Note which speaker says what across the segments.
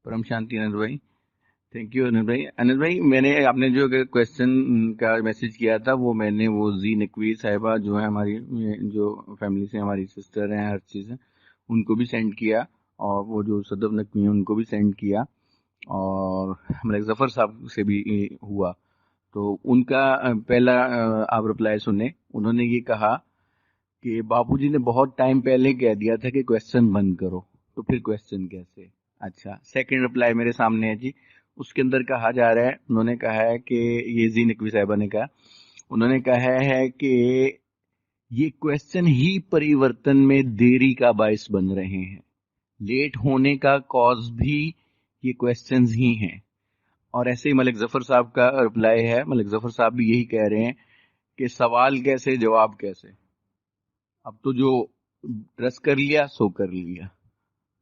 Speaker 1: परम शांति अनिल भाई। Thank you Anil भाई। अनिल भाई, मैंने आपने जो क्वेश्चन का मैसेज किया था मैंने वो जी नकवी साहिबा जो है हमारी जो फैमिली से हमारी सिस्टर हैं, हर चीज़ है, उनको भी सेंड किया, और वो जो सदब नकवी हैं उनको भी सेंड किया, और मलिक जफर साहब से भी हुआ। तो उनका पहला आप रिप्लाई सुने। उन्होंने ये कहा कि बापूजी ने बहुत टाइम पहले कह दिया था कि क्वेश्चन बंद करो, तो फिर क्वेश्चन कैसे। अच्छा, सेकंड रिप्लाई मेरे सामने है जी। उसके अंदर कहा जा रहा है, उन्होंने कहा है कि ये जी नकवी साहिबा ने कहा, उन्होंने कहा है कि ये क्वेश्चन ही परिवर्तन में देरी का बायस बन रहे हैं, लेट होने का कॉज भी ये क्वेश्चंस ही हैं। और ऐसे ही मलिक जफर साहब का रिप्लाई है, मलिक जफर साहब भी यही कह रहे हैं कि सवाल कैसे जवाब कैसे, अब तो जो ट्रस्ट कर लिया सो कर लिया।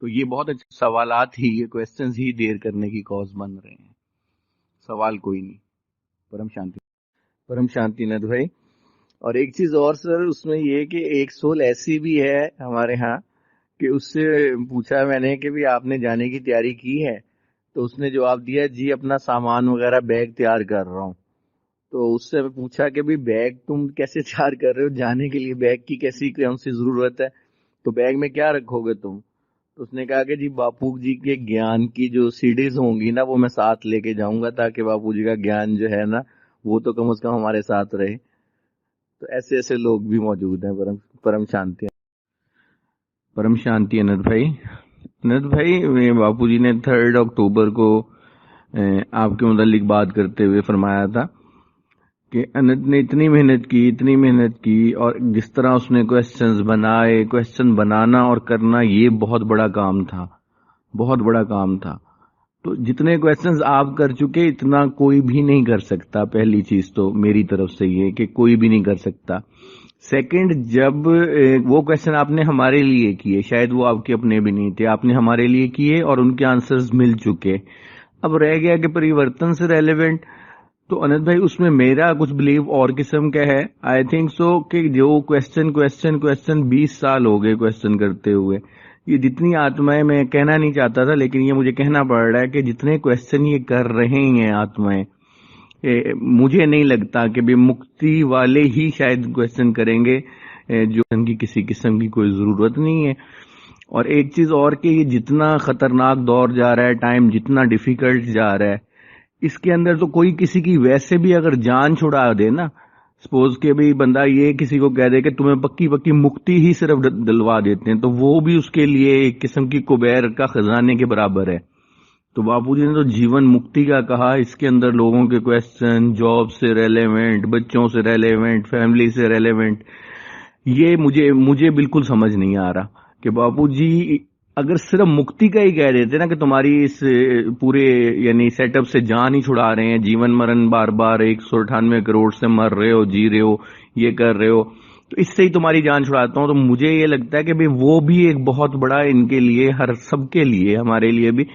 Speaker 1: तो ये बहुत अच्छे सवालात ही, ये क्वेश्चंस ही देर करने की कॉज बन रहे हैं, सवाल कोई नहीं। परम शांति। परम शांति नद भाई। और एक चीज और सर, उसमें ये कि एक सोल ऐसी भी है हमारे यहाँ कि उससे पूछा मैंने कि भी आपने जाने की तैयारी की है, तो उसने जवाब दिया जी अपना सामान वगैरह बैग तैयार कर रहा हूँ। तो उससे पूछा कि भी बैग तुम कैसे तैयार कर रहे हो, जाने के लिए बैग की कैसी कौन सी जरूरत है, तो बैग में क्या रखोगे तुम। तो उसने कहा कि जी बापू जी के ज्ञान की जो सीडीज होंगी ना वो मैं साथ लेके जाऊंगा, ताकि बापू जी का ज्ञान जो है ना वो तो कम से कम हमारे साथ रहे। तो ऐसे ऐसे लोग भी मौजूद हैं। परम परम शांति। परम शांति अनंत भाई। अनंत भाई, बापू जी ने 3 अक्टूबर को आपके मुतालिक बात करते हुए फरमाया था कि अनंत ने इतनी मेहनत की, और जिस तरह उसने क्वेश्चंस बनाए, क्वेश्चन बनाना और करना ये बहुत बड़ा काम था, बहुत बड़ा काम था। तो जितने क्वेश्चंस आप कर चुके इतना कोई भी नहीं कर सकता। पहली चीज तो मेरी तरफ से ये कि कोई भी नहीं कर सकता। सेकंड, जब वो क्वेश्चन आपने हमारे लिए किए, शायद वो आपके अपने भी नहीं थे, आपने हमारे लिए किए और उनके आंसर्स मिल चुके। अब रह गया कि परिवर्तन से रेलेवेंट, तो अनंत भाई उसमें मेरा कुछ बिलीव और किस्म का है। आई थिंक सो कि जो क्वेश्चन क्वेश्चन क्वेश्चन 20 साल हो गए क्वेश्चन करते हुए, ये जितनी आत्माएं, मैं कहना नहीं चाहता था लेकिन ये मुझे कहना पड़ रहा है कि जितने क्वेश्चन ये कर रहे हैं आत्माएं, मुझे नहीं लगता कि भी मुक्ति वाले ही शायद क्वेश्चन करेंगे, जो उनकी किसी किस्म की कोई जरूरत नहीं है। और एक चीज और कि ये जितना खतरनाक दौर जा रहा है, टाइम जितना डिफिकल्ट जा रहा है, इसके अंदर तो कोई किसी की वैसे भी अगर जान छुड़ा दे ना, सपोज के भी बंदा ये किसी को कह दे कि तुम्हें पक्की पक्की मुक्ति ही सिर्फ दिलवा देते हैं, तो वो भी उसके लिए एक किस्म की कुबेर का खजाने के बराबर है। तो बापूजी ने तो जीवन मुक्ति का कहा, इसके अंदर लोगों के क्वेश्चन, जॉब से रेलेवेंट, बच्चों से रेलेवेंट, फैमिली से रेलेवेंट, ये मुझे मुझे बिल्कुल समझ नहीं आ रहा कि बापूजी अगर सिर्फ मुक्ति का ही कह देते ना कि तुम्हारी इस पूरे यानी सेटअप से जान ही छुड़ा रहे हैं, जीवन मरण बार बार 198 करोड़ से मर रहे हो, जी रहे हो, ये कर रहे हो, तो इससे ही तुम्हारी जान छुड़ाता हूं, तो मुझे ये लगता है कि भाई वो भी एक बहुत बड़ा इनके लिए, हर सबके लिए, हमारे लिए भी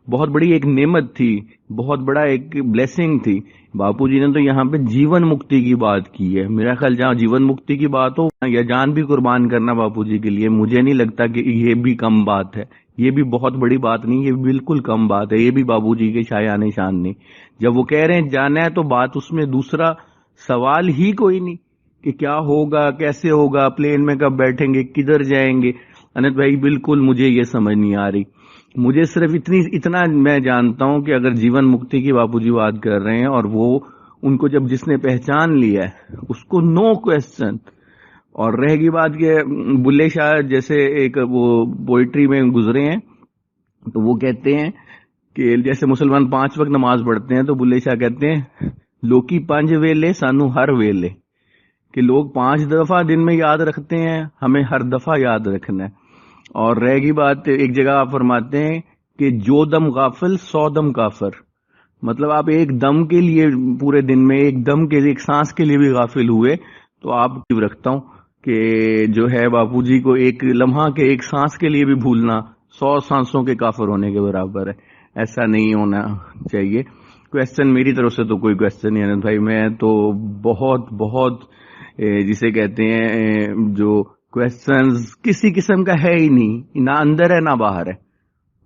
Speaker 1: बहुत बड़ी एक नेमत थी, बहुत बड़ा एक ब्लेसिंग थी। बापूजी ने तो यहाँ पे जीवन मुक्ति की बात की है। मेरा ख्याल जहाँ जीवन मुक्ति की बात हो या जान भी कुर्बान करना बापूजी के लिए, मुझे नहीं लगता कि ये भी कम बात है, ये भी बहुत बड़ी बात नहीं, ये बिल्कुल कम बात है, ये भी बापूजी के शायान शान नहीं। जब वो कह रहे हैं जाना है, तो बात उसमें दूसरा सवाल ही कोई नहीं कि क्या होगा, कैसे होगा, प्लेन में कब बैठेंगे, किधर जाएंगे। अनित भाई बिल्कुल मुझे ये समझ नहीं आ रही। मुझे सिर्फ इतना मैं जानता हूं कि अगर जीवन मुक्ति की बापूजी बात कर रहे हैं, और वो उनको जब जिसने पहचान लिया है उसको नो क्वेश्चन। और रहेगी बात के बुल्ले शाह जैसे एक वो पोइट्री में गुजरे हैं, तो वो कहते हैं कि जैसे मुसलमान 5 वक्त नमाज पढ़ते हैं, तो बुल्ले शाह कहते हैं लोकी 5 वेले सानू हर वेले, कि लोग 5 दफा दिन में याद रखते हैं, हमें हर दफा याद रखना है। और रहेगी बात, एक जगह आप फरमाते हैं कि जो दम गाफिल 100 दम काफिर, मतलब आप एक दम के लिए पूरे दिन में, एक दम के लिए, एक सांस के लिए भी गाफिल हुए, तो आप रखता हूं कि जो है बापूजी को एक लम्हा के, एक सांस के लिए भी भूलना 100 सांसों के काफिर होने के बराबर है। ऐसा नहीं होना चाहिए। क्वेश्चन मेरी तरफ से तो कोई क्वेश्चन नहीं है भाई, मैं तो बहुत बहुत जिसे कहते हैं जो क्वेश्चंस किसी किस्म का है ही नहीं, ना अंदर है ना बाहर है,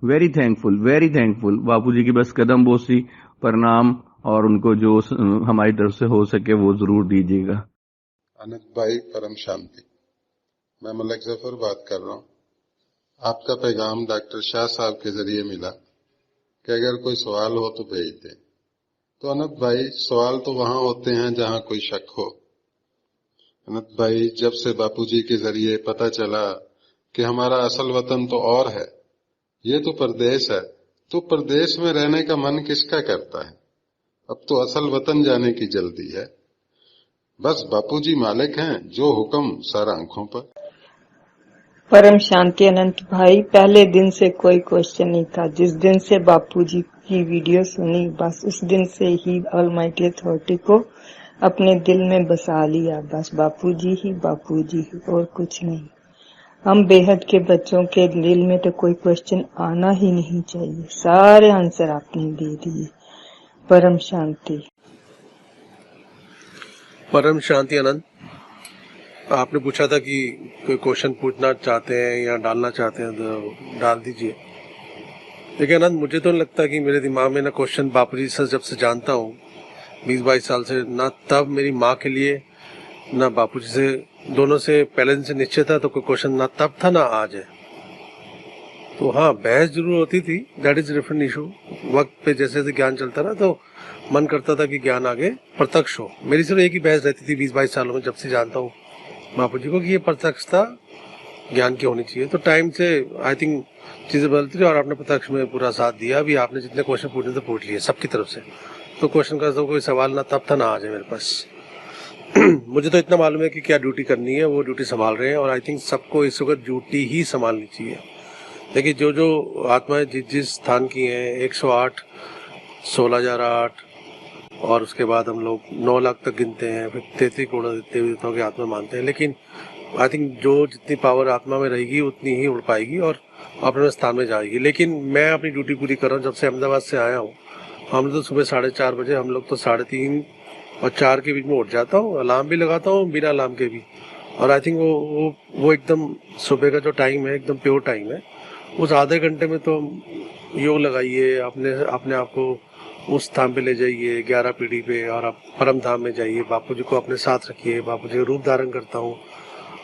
Speaker 1: वेरी थैंकफुल बापूजी की बस कदम बोसी, प्रणाम, और उनको जो हमारी तरफ से हो सके वो जरूर दीजिएगा।
Speaker 2: अनंत भाई, परम शांति। मैं मलिक जफर बात कर रहा हूँ। आपका पैगाम डॉक्टर शाह साहब के जरिए मिला कि अगर कोई सवाल हो तो भेज दे। तो अनंत भाई, सवाल तो वहां होते हैं जहां कोई शक हो। अनंत भाई, जब से बापूजी के जरिए पता चला कि हमारा असल वतन तो और है, ये तो परदेश है, तो परदेश में रहने का मन किसका करता है। अब तो असल वतन जाने की जल्दी है। बस बापूजी मालिक हैं, जो हुक्म सर आंखों पर।
Speaker 3: परम शांति अनंत भाई, पहले दिन से कोई क्वेश्चन नहीं था। जिस दिन से बापूजी की वीडियो सुनी, बस उस दिन से ही ऑलमाइटी अथॉरिटी को अपने दिल में बसा लिया। बस बापूजी ही और कुछ नहीं। हम बेहद के बच्चों के दिल में तो कोई क्वेश्चन आना ही नहीं चाहिए। सारे आंसर आपने दे दिए। परम शांति।
Speaker 4: परम शांति अनंत, आपने पूछा था कि कोई क्वेश्चन पूछना चाहते हैं या डालना चाहते हैं तो डाल दीजिए। देखिए अनंत, मुझे तो नहीं लगता कि मेरे दिमाग में ना क्वेश्चन, बापूजी से जब से जानता हूँ 20-22 साल से, ना तब मेरी माँ के लिए ना बापूजी से, दोनों से पहले दिन से निश्चय था, तो कोई क्वेश्चन ना तब था ना आज है। तो हाँ, बहस जरूर होती थी, दैट इज डिफरेंट इशू। वक्त पे जैसे जैसे ज्ञान चलता रहा तो मन करता था कि ज्ञान आगे प्रत्यक्ष हो। मेरी सिर्फ एक ही बहस रहती थी 20-22 सालों में, जब से जानता हूँ बापूजी को, कि ये प्रत्यक्षता ज्ञान की होनी चाहिए। तो टाइम से आई थिंक चीजें बदलती रही और आपने प्रत्यक्ष में पूरा साथ दिया। अभी आपने जितने क्वेश्चन पूछे थे पूछ लिए सबकी तरफ से। तो क्वेश्चन का तो कोई सवाल ना तब था ना आज है मेरे पास। मुझे तो इतना मालूम है कि क्या ड्यूटी करनी है, वो ड्यूटी संभाल रहे हैं, और आई थिंक सबको इस वक्त ड्यूटी ही संभालनी चाहिए। देखिए, जो जो आत्माएं जिस जिस स्थान की हैं, 108, 16,008, और उसके बाद हम लोग 9 लाख तक गिनते हैं, फिर 33 करोड़ देवताओं की आत्मा मानते हैं। लेकिन आई थिंक जो जितनी पावर आत्मा में रहेगी उतनी ही उड़ पाएगी और अपने स्थान में जाएगी। लेकिन मैं अपनी ड्यूटी पूरी कर रहा हूँ। जब से अहमदाबाद से आया हूँ, हम तो सुबह 4:30 बजे, हम लोग तो 3:30 और 4 के बीच में उठ जाता हूँ। अलार्म भी लगाता हूँ, बिना अलार्म के भी। और आई थिंक वो एकदम सुबह का जो टाइम है, एकदम प्योर टाइम है। उस आधे घंटे में तो योग लगाइए, अपने आप को उस स्थान पे ले जाइए, 11 पीढ़ी पे, और आप परम धाम में जाइए। बापूजी को अपने साथ रखिए। बापूजी का रूप धारण करता हूँ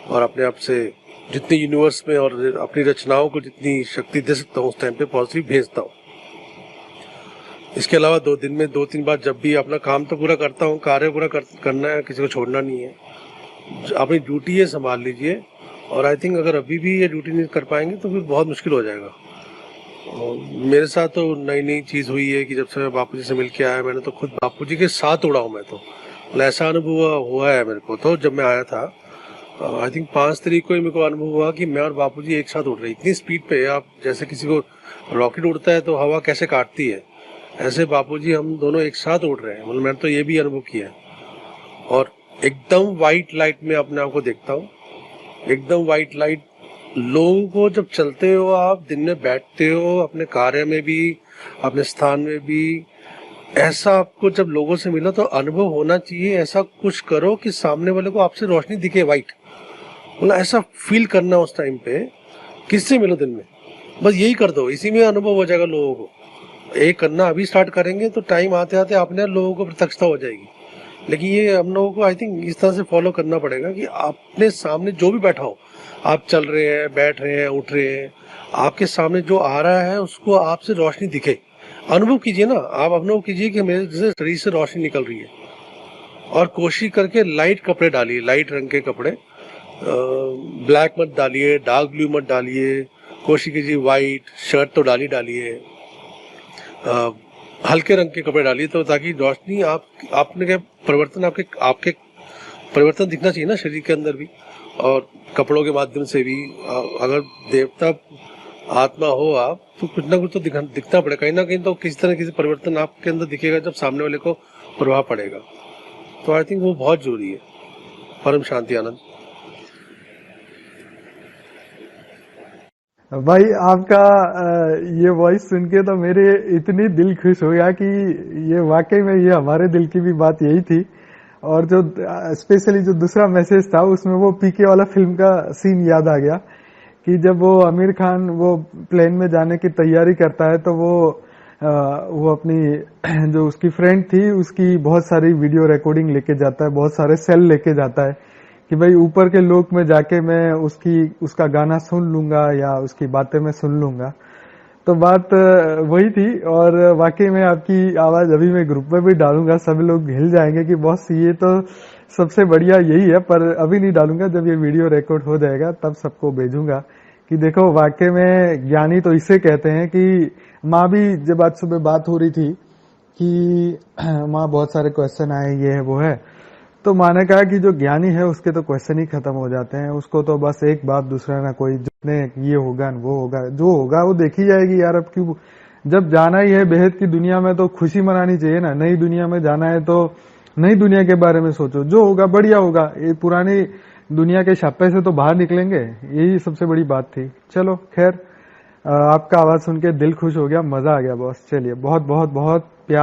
Speaker 4: और अपने आप से जितनी यूनिवर्स में और अपनी रचनाओं को जितनी शक्ति दे सकता हूँ उस टाइम पे पॉजिटिव भेजता हूँ। इसके अलावा 2 दिन में 2-3 बार जब भी अपना काम तो पूरा करता हूँ, कार्य पूरा करना है, किसी को छोड़ना नहीं है। अपनी ड्यूटी ये संभाल लीजिए। और आई थिंक अगर अभी भी ये ड्यूटी नहीं कर पाएंगे तो फिर बहुत मुश्किल हो जाएगा। और मेरे साथ तो नई नई चीज़ हुई है कि जब से मैं बापूजी से मिल के आया, मैंने तो खुद बापूजी के साथ उड़ा हूँ मैं तो। ऐसा अनुभव हुआ है मेरे को। तो जब मैं आया था, आई थिंक 5 तारीख को ही मेरे को अनुभव हुआ कि मैं और बापूजी एक साथ उड़ रहे। इतनी स्पीड पे, आप जैसे किसी को रॉकेट उड़ता है तो हवा कैसे काटती है, ऐसे बापूजी हम दोनों एक साथ उड़ रहे हैं। मतलब मैंने तो ये भी अनुभव किया है। और एकदम वाइट लाइट में अपने आप को देखता हूँ, एकदम वाइट लाइट। लोगों को जब चलते हो, आप दिन में बैठते हो, अपने कार्य में भी, अपने स्थान में भी, ऐसा आपको जब लोगों से मिला तो अनुभव होना चाहिए। ऐसा कुछ करो कि सामने वाले को आपसे रोशनी दिखे, वाइट। मतलब ऐसा फील करना उस टाइम पे। किससे मिलो दिन में, बस यही कर दो, इसी में अनुभव हो जाएगा लोगों को। एक करना अभी स्टार्ट करेंगे तो टाइम आते आते अपने लोगों को प्रत्यक्षता हो जाएगी। लेकिन ये हम लोगों को आई थिंक इस तरह से फॉलो करना पड़ेगा कि अपने सामने जो भी बैठा हो, आप चल रहे हैं, बैठ रहे हैं, उठ रहे हैं, आपके सामने जो आ रहा है उसको आपसे रोशनी दिखे। अनुभव कीजिए ना, आप अनुभव कीजिए कि मेरे जैसे शरीर से रोशनी निकल रही है। और कोशिश करके लाइट कपड़े डालिए, लाइट रंग के कपड़े, ब्लैक मत डालिए, डार्क ब्लू मत डालिए। कोशिश कीजिए वाइट शर्ट तो डालिए, हल्के रंग के कपड़े डालिए, तो ताकि रोशनी आपने के परिवर्तन, आपके परिवर्तन दिखना चाहिए ना शरीर के अंदर भी और कपड़ों के माध्यम से भी। अगर देवता आत्मा हो आप, तो कुछ ना कुछ तो दिखना पड़ेगा, कहीं ना कहीं तो किसी तरह किसी परिवर्तन आपके अंदर दिखेगा जब सामने वाले को प्रभाव पड़ेगा। तो आई थिंक वो बहुत जरूरी है। परम शांति आनंद
Speaker 5: भाई, आपका ये वॉइस सुन के तो मेरे इतनी दिल खुश हो गया कि ये वाकई में ये हमारे दिल की भी बात यही थी। और जो स्पेशली जो दूसरा मैसेज था उसमें वो पीके वाला फिल्म का सीन याद आ गया कि जब वो आमिर खान वो प्लेन में जाने की तैयारी करता है तो वो अपनी जो उसकी फ्रेंड थी उसकी बहुत सारी वीडियो रिकॉर्डिंग लेके जाता है, बहुत सारे सेल लेके जाता है कि भाई ऊपर के लोक में जाके मैं उसका गाना सुन लूंगा या उसकी बातें मैं सुन लूंगा। तो बात वही थी और वाकई में आपकी आवाज अभी मैं ग्रुप में भी डालूंगा, सभी लोग हिल जाएंगे कि बॉस ये तो सबसे बढ़िया यही है, पर अभी नहीं डालूंगा, जब ये वीडियो रिकॉर्ड हो जाएगा तब सबको भेजूंगा कि देखो वाकई में ज्ञानी तो इसे कहते हैं। कि माँ भी जब आज सुबह बात हो रही थी कि माँ बहुत सारे क्वेश्चन आए, ये है वो है, तो माँ ने कहा कि जो ज्ञानी है उसके तो क्वेश्चन ही खत्म हो जाते हैं, उसको तो बस एक बात दूसरा ना कोई, जितने ये होगा वो होगा, जो होगा वो देखी जाएगी यार। अब क्यों, जब जाना ही है बेहद की दुनिया में तो खुशी मनानी चाहिए ना। नई दुनिया में जाना है तो नई दुनिया के बारे में सोचो, जो होगा बढ़िया होगा, ये पुरानी दुनिया के छापे से तो बाहर निकलेंगे, यही सबसे बड़ी बात थी। चलो खैर, आपका आवाज सुन के दिल खुश हो गया, मजा आ गया बॉस। चलिए बहुत बहुत बहुत प्यार